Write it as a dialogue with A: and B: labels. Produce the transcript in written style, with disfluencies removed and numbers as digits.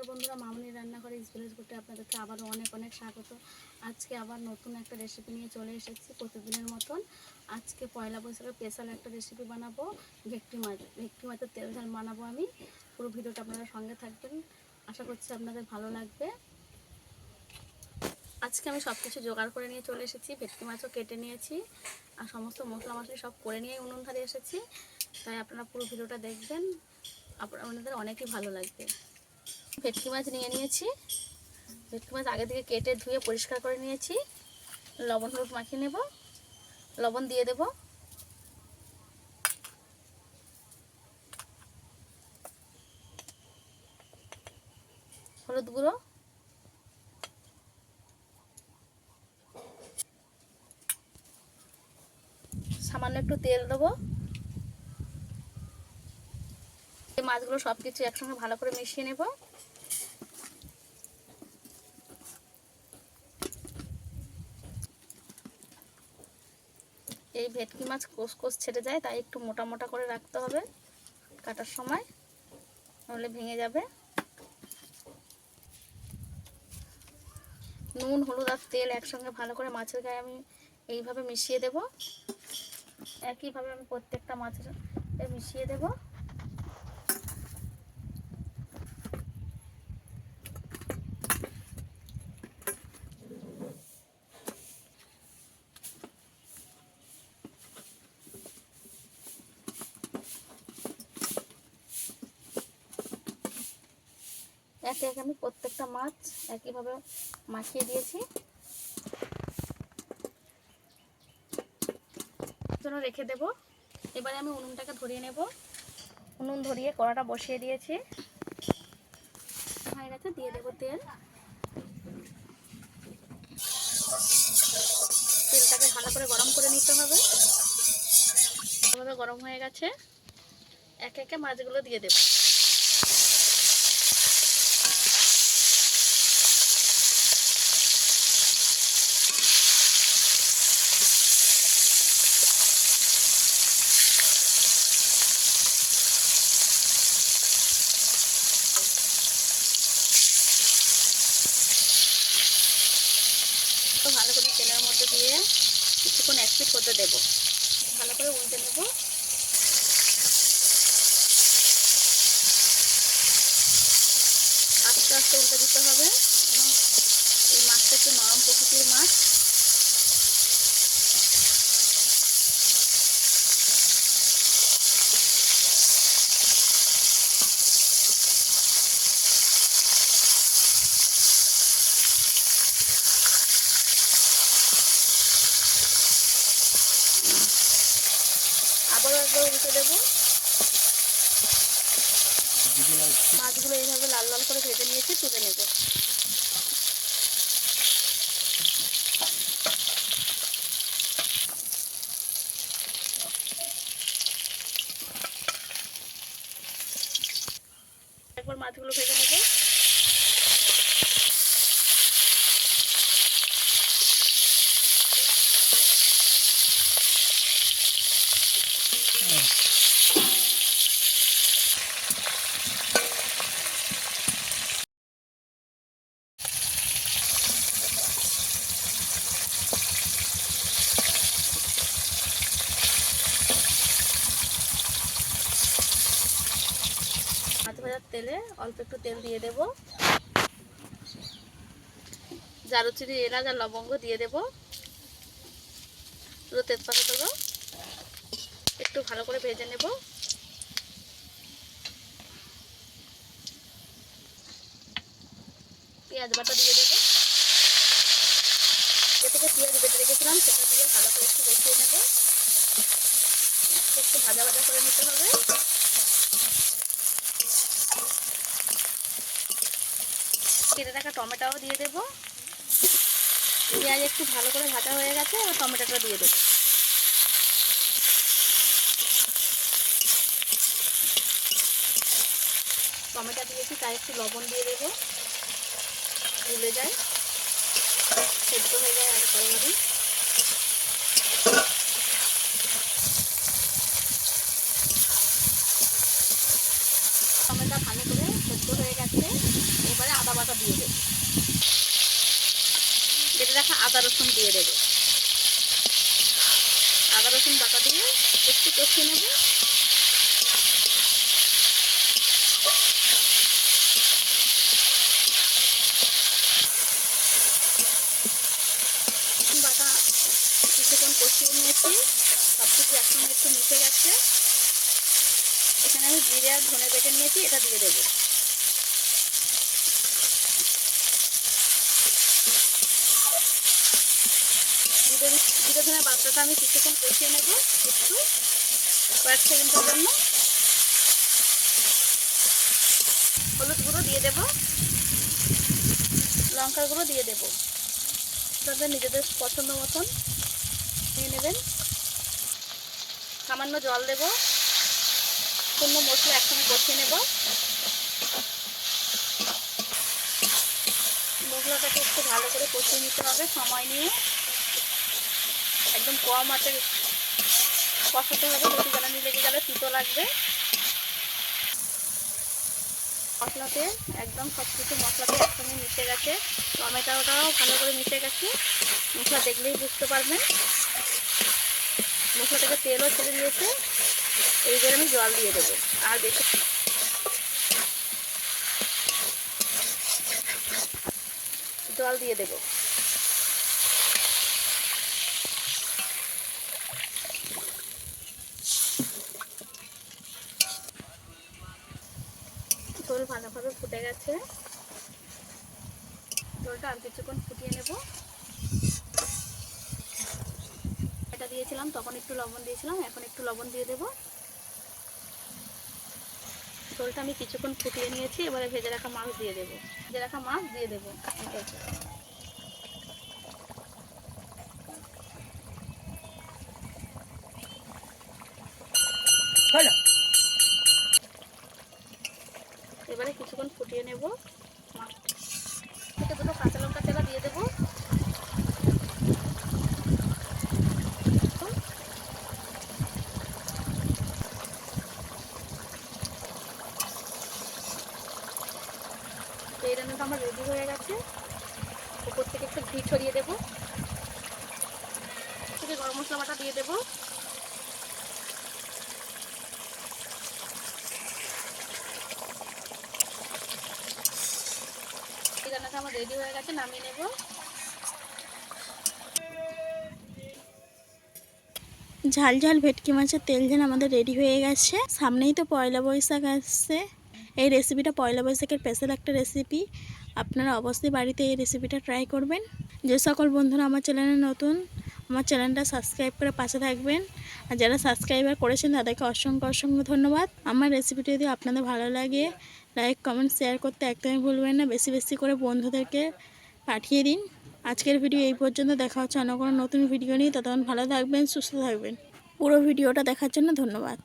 A: নমস্কার বন্ধুরা, মামনি রান্নাঘরে ভিলেজ করতে আপনাদেরকে আবারও অনেক অনেক স্বাগত। আজকে আবার নতুন একটা রেসিপি নিয়ে চলে এসেছি প্রতিদিনের মতন। আজকে পয়লা বৈশাখের স্পেশাল একটা রেসিপি বানাবো, ভেটকি মাছের তেল ঝাল বানাবো আমি। পুরো ভিডিওটা আপনারা সঙ্গে থাকবেন, আশা করছি আপনাদের ভালো লাগবে। আজকে আমি সব কিছু জোগাড় করে নিয়ে চলে এসেছি, ভেটকি মাছও কেটে নিয়েছি আর সমস্ত মশলা মশলি সব করে নিয়ে উনুন ধারে এসেছি। তাই আপনারা পুরো ভিডিওটা দেখবেন, আপনাদের অনেকই ভালো লাগবে। ভেটকি মাছ নিয়ে নিয়েছি, ভেটকি মাছ আগে থেকে কেটে ধুয়ে পরিষ্কার করে নিয়েছি। লবণ হলুদ মাখিয়ে নেব, লবণ দিয়ে দেব, হলুদ গুঁড়ো, সামান্য একটু তেল দেবো। এই মাছগুলো সব কিছু একসঙ্গে ভালো করে মিশিয়ে নেব। এই ভেটকি মাছ কোষ ছেড়ে যায়, তাই একটু মোটা মোটা করে রাখতে হবে কাটার সময়, নাহলে ভেঙে যাবে। নুন হলুদ আর তেল একসঙ্গে ভালো করে মাছের গায়ে আমি এইভাবে মিশিয়ে দেব। একইভাবে আমি প্রত্যেকটা মাছের মিশিয়ে দেব। একে একে আমি প্রত্যেকটা মাছ একইভাবে মাখিয়ে দিয়েছি, জন্য রেখে দেব। এবারে আমি উনুনটাকে ধরিয়ে নেব। উনুন ধরিয়ে কড়াটা বসিয়ে দিয়েছি, হয়ে গেছে। দিয়ে দেব তেল। তেলটাকে ভালো করে গরম করে নিতে হবে। ভালোভাবে গরম হয়ে গেছে, একে একে মাছগুলো দিয়ে দেব। ভালো করে তেলের মধ্যে দিয়ে কিছুক্ষণ এক পিঠ হতে দেবো, ভালো করে উল্টে নেব। আস্তে আস্তে উল্টে দিতে হবে, এই মাছটা একটু নরম প্রকৃতির মাছ। আবারও একবার উল্টে দেবো। মাছগুলো এইভাবে লাল লাল করে ভেজে নিয়েছি, তুলে নেব। একবার মাছগুলো ভেজে নেব। মাছ ভাজার তেলে অল্প একটু তেল দিয়ে দেব, দারুচিনি এলাচ আর লবঙ্গ দিয়ে দেব, দুটো তেজপাতা দেবো। একটু ভালো করে ভেজে নেব। পেঁয়াজ বাটা দিয়ে দেবো, যে থেকে পেঁয়াজ বেটে রেখেছিলাম সেটা দিয়ে ভালো করে একটু কষিয়ে নেব। একটু ভাজা ভাজা করে নিতে হবে। কেটে রাখা টমেটোও দিয়ে দেবো। পেঁয়াজ একটু ভালো করে ভাজা হয়ে গেছে, আর টমেটোটা দিয়ে দেবো। টমেটো দিয়েছি, তাই একটু লবণ দিয়ে দেবো, গুলে যায়, সেদ্ধ হয়ে যায় আর তরকারি। টমেটো ভালো করে সেদ্ধ হয়ে গেছে, এবার দিয়ে দেবো। বেটে রাখা আদা রসুন দিয়ে দেবো। আদা রসুন বাটা দিয়ে একটু কষিয়ে নেব। বাটা কিছুক্ষণ কষিয়ে নিয়েছি, সব কিছু একসঙ্গে একটু মিশে গেছে। এখানে আমি জিরে আর ধনে বেটে নিয়েছি, এটা দিয়ে দেবো। জিরে ধনে বাটাটা আমি কিছুক্ষণ কষিয়ে নেব, একটু কয়েক সেকেন্ডের জন্য। হলুদ গুঁড়ো দিয়ে দেব, লঙ্কার গুঁড়ো দিয়ে দেবো। তাদের নিজেদের পছন্দ মতন নিয়ে নেবেন। সামান্য জল দেব, কোনো মশলা একসঙ্গে কষিয়ে নেব। মশলাটাকে একটু ভালো করে কষিয়ে নিতে হবে সময় নিয়ে, একদম কম আঁচে কষাতে হবে, বেশি জ্বালানি লেগে গেলে তিতো লাগবে। মশলাতে একদম সব কিছু মশলাতে একসঙ্গে মিশে গেছে, টমেটোটাও ভালো করে মিশে গেছে। মশলা দেখলেই বুঝতে পারবেন। মশলা থেকে তেলও ছেড়ে দিয়েছে। এইবার আমি জল দিয়ে দেবো, আর বেশি জল দিয়ে দেবো। ঝোল ভালোভাবে ফুটে গেছে, ঝোলটা আর কিছুক্ষণ ফুটিয়ে নেব। এটা দিয়েছিলাম তখন একটু লবণ দিয়েছিলাম, এখন একটু লবণ দিয়ে দেব। ঝোলটা আমি কিছুক্ষণ ফুটিয়ে নিয়েছি, এবারে ভেজে রাখা মাছ দিয়ে দেবো। ভেজে রাখা মাছ দিয়ে দেবো। এবারে কিছুক্ষণ ফুটিয়ে নেব। মাছ থেকে দুটো কাঁচা লঙ্কা চেরা দিয়ে দেবো। এই রান্নাটা আমার রেডি হয়ে গেছে। উপর থেকে একটু ঘি ছড়িয়ে দেবো, থেকে গরম মশলা বাটা দিয়ে দেবো। এই রান্নাটা আমার রেডি হয়ে গেছে, নামিয়ে নেব।
B: ঝাল ঝাল ভেটকি মাছের তেল ঝাল আমাদের রেডি হয়ে গেছে। সামনেই তো পয়লা বৈশাখ আসছে। এই রেসিপিটা পয়লা বৈশাখের স্পেশাল একটা রেসিপি। আপনারা অবশ্যই বাড়িতে এই রেসিপিটা ট্রাই করবেন। যে সকল বন্ধুরা আমার চ্যানেলে নতুন, আমার চ্যানেলটা সাবস্ক্রাইব করে পাশে থাকবেন। আর যারা সাবস্ক্রাইবার করেছেন তাদেরকে অসংখ্য অসংখ্য ধন্যবাদ। আমার রেসিপিটা যদি আপনাদের ভালো লাগে, লাইক কমেন্ট শেয়ার করতে একদমই ভুলবেন না। বেশি বেশি করে বন্ধুদেরকে পাঠিয়ে দিন। আজকের ভিডিও এই পর্যন্ত। দেখা হচ্ছে অন্য কোনো নতুন ভিডিও নিয়ে। ততক্ষণ ভালো থাকবেন, সুস্থ থাকবেন। পুরো ভিডিওটা দেখার জন্য ধন্যবাদ।